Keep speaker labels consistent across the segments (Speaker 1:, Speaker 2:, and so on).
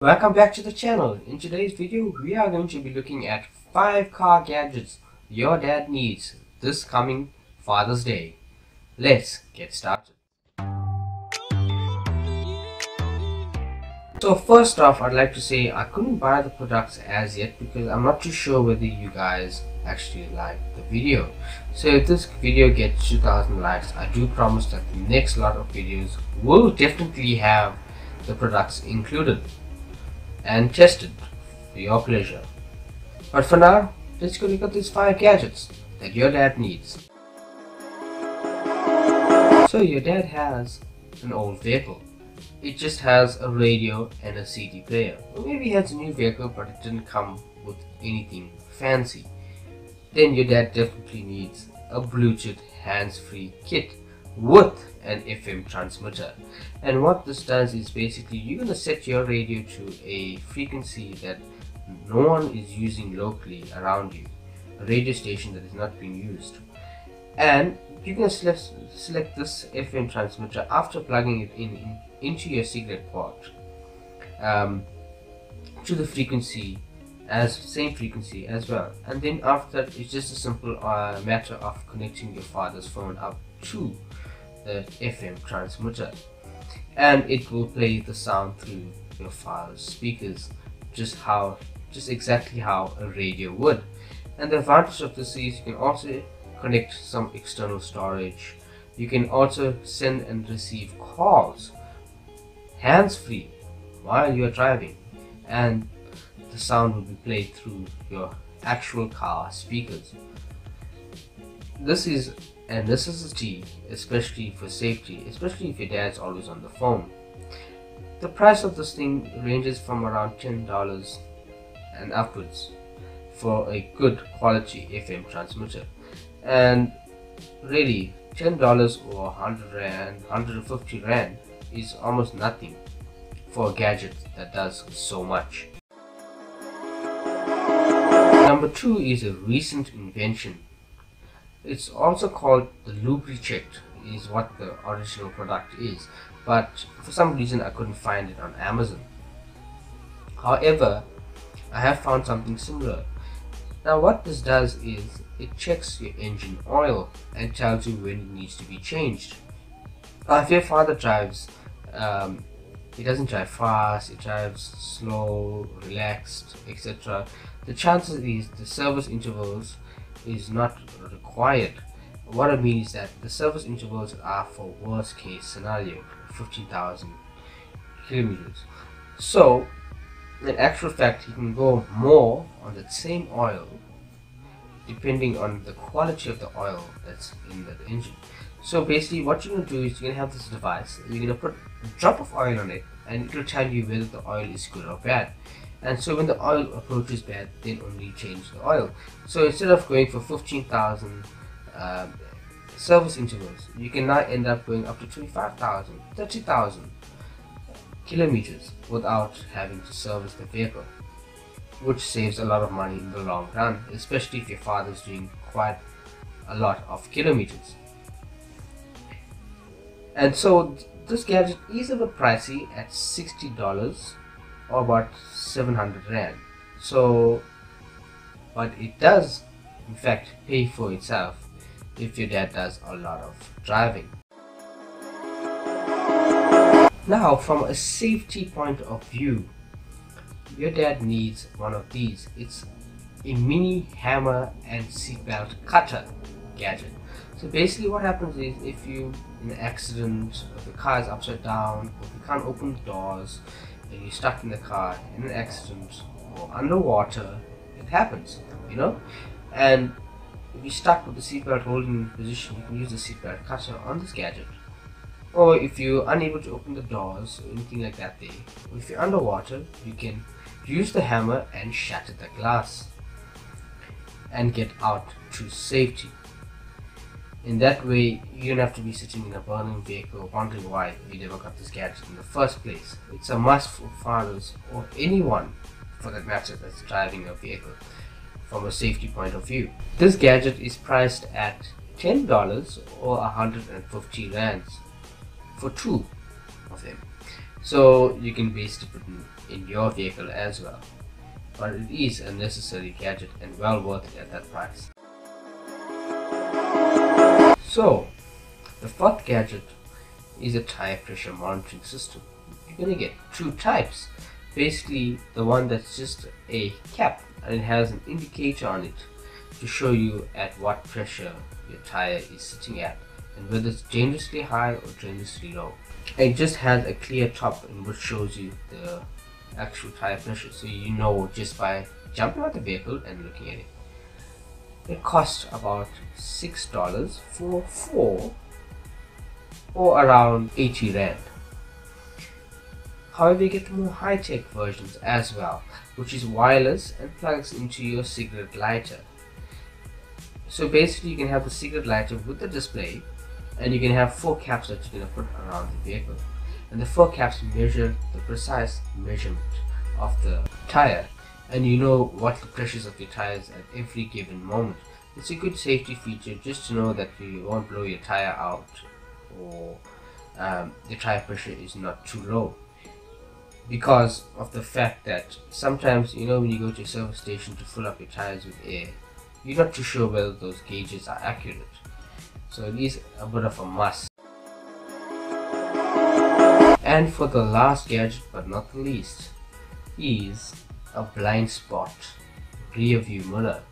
Speaker 1: Welcome back to the channel. In today's video, we are going to be looking at 5 car gadgets your dad needs this coming Father's Day. Let's get started. So first off, I'd like to say I couldn't buy the products as yet because I'm not too sure whether you guys actually like the video. So if this video gets 2,000 likes, I do promise that the next lot of videos will definitely have the products included and tested for your pleasure. But for now, let's go look at these 5 gadgets that your dad needs. So your dad has an old vehicle. It just has a radio and a CD player. Or maybe he has a new vehicle but it didn't come with anything fancy. Then your dad definitely needs a Bluetooth hands-free kit with an FM transmitter. And what this does is basically you're going to set your radio to a frequency that no one is using locally around you, a radio station that is not being used, and you can select this FM transmitter after plugging it into your cigarette port to the frequency same frequency as well. And then after that, it's just a simple matter of connecting your father's phone up to the FM transmitter, and it will play the sound through your father's speakers, just exactly how a radio would. And the advantage of this is you can also connect some external storage. You can also send and receive calls hands-free while you are driving, and the sound will be played through your actual car speakers. This is a necessity, especially for safety, especially if your dad's always on the phone. The price of this thing ranges from around $10 and upwards for a good quality FM transmitter, and really $10 or 100 Rand, 150 Rand is almost nothing for a gadget that does so much. Number 2 is a recent invention. It's also called the Lubricheck, is what the original product is, but for some reason I couldn't find it on Amazon. However, I have found something similar. Now what this does is it checks your engine oil and tells you when it needs to be changed. If your father drives, he doesn't drive fast, he drives slow, relaxed, etc., the chances is the service intervals is not required. What I mean is that the service intervals are for worst case scenario, 15,000 kilometers. So in actual fact, you can go more on that same oil depending on the quality of the oil that's in that engine. So basically what you're going to do is you're going to have this device, you're going to put a drop of oil on it, and it will tell you whether the oil is good or bad. And so when the oil approaches bad, then only change the oil. So instead of going for 15,000 service intervals, you can now end up going up to 25,000, 30,000 kilometers without having to service the vehicle, which saves a lot of money in the long run, especially if your father's doing quite a lot of kilometers. And so this gadget is a bit pricey at $60 or about 700 Rand. So, but it does in fact pay for itself if your dad does a lot of driving. Now from a safety point of view, your dad needs one of these. It's a mini hammer and seatbelt cutter gadget. So basically what happens is if you in an accident, or the car is upside down, or you can't open the doors, and you're stuck in the car in an accident or underwater, it happens, you know. And if you're stuck with the seatbelt holding position, you can use the seatbelt cutter on this gadget. Or if you're unable to open the doors or anything like that there, or if you're underwater, you can use the hammer and shatter the glass and get out to safety. In that way, you don't have to be sitting in a burning vehicle wondering why you never got this gadget in the first place. It's a must for fathers, or anyone for that matter that's driving a vehicle, from a safety point of view. This gadget is priced at $10 or 150 Rands for 2 of them. So you can basically put in your vehicle as well. But it is a necessary gadget and well worth it at that price. So, the fourth gadget is a tire pressure monitoring system. You're going to get two types. Basically, the one that's just a cap and it has an indicator on it to show you at what pressure your tire is sitting at and whether it's dangerously high or dangerously low. It just has a clear top in which shows you the actual tire pressure, so you know just by jumping out the vehicle and looking at it. It costs about $6 for 4 or around 80 Rand. However, you get the more high-tech versions as well, which is wireless and plugs into your cigarette lighter. So basically you can have the cigarette lighter with the display, and you can have 4 caps that you're going to put around the vehicle. And the 4 caps measure the precise measurement of the tire, and you know what the pressures of your tires at every given moment. It's a good safety feature just to know that you won't blow your tire out, or the tire pressure is not too low, because of the fact that sometimes, you know, when you go to a service station to fill up your tires with air, you're not too sure whether those gauges are accurate. So it is a bit of a must. And for the last gadget but not the least is a blind spot rear view mirror.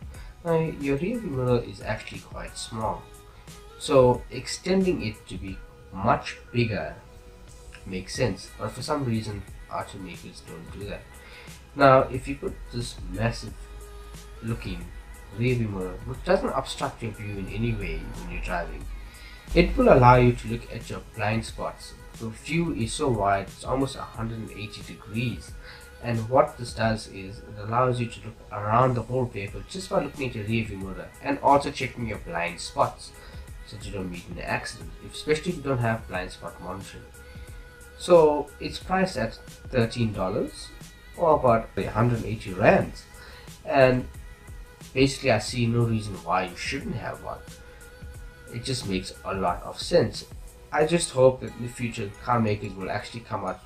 Speaker 1: Now your rear view mirror is actually quite small, so extending it to be much bigger makes sense, but for some reason automakers don't do that. Now if you put this massive looking rear view mirror, which doesn't obstruct your view in any way when you're driving, it will allow you to look at your blind spots. The view is so wide, it's almost 180 degrees, and what this does is it allows you to look around the whole vehicle just by looking at your rear view mirror, and also checking your blind spots so that you don't meet an accident, especially if you don't have blind spot monitoring. So it's priced at $13 or about 180 rands, and basically I see no reason why you shouldn't have one. It just makes a lot of sense. I just hope that in the future car makers will actually come out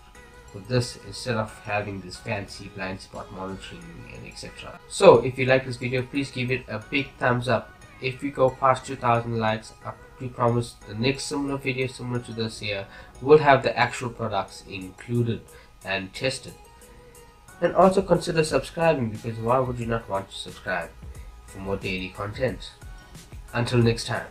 Speaker 1: with this instead of having this fancy blind spot monitoring and etc. So if you like this video, please give it a big thumbs up. If we go past 2,000 likes, I do promise the next similar video similar to this here will have the actual products included and tested. And also consider subscribing, because why would you not want to subscribe for more daily content? Until next time.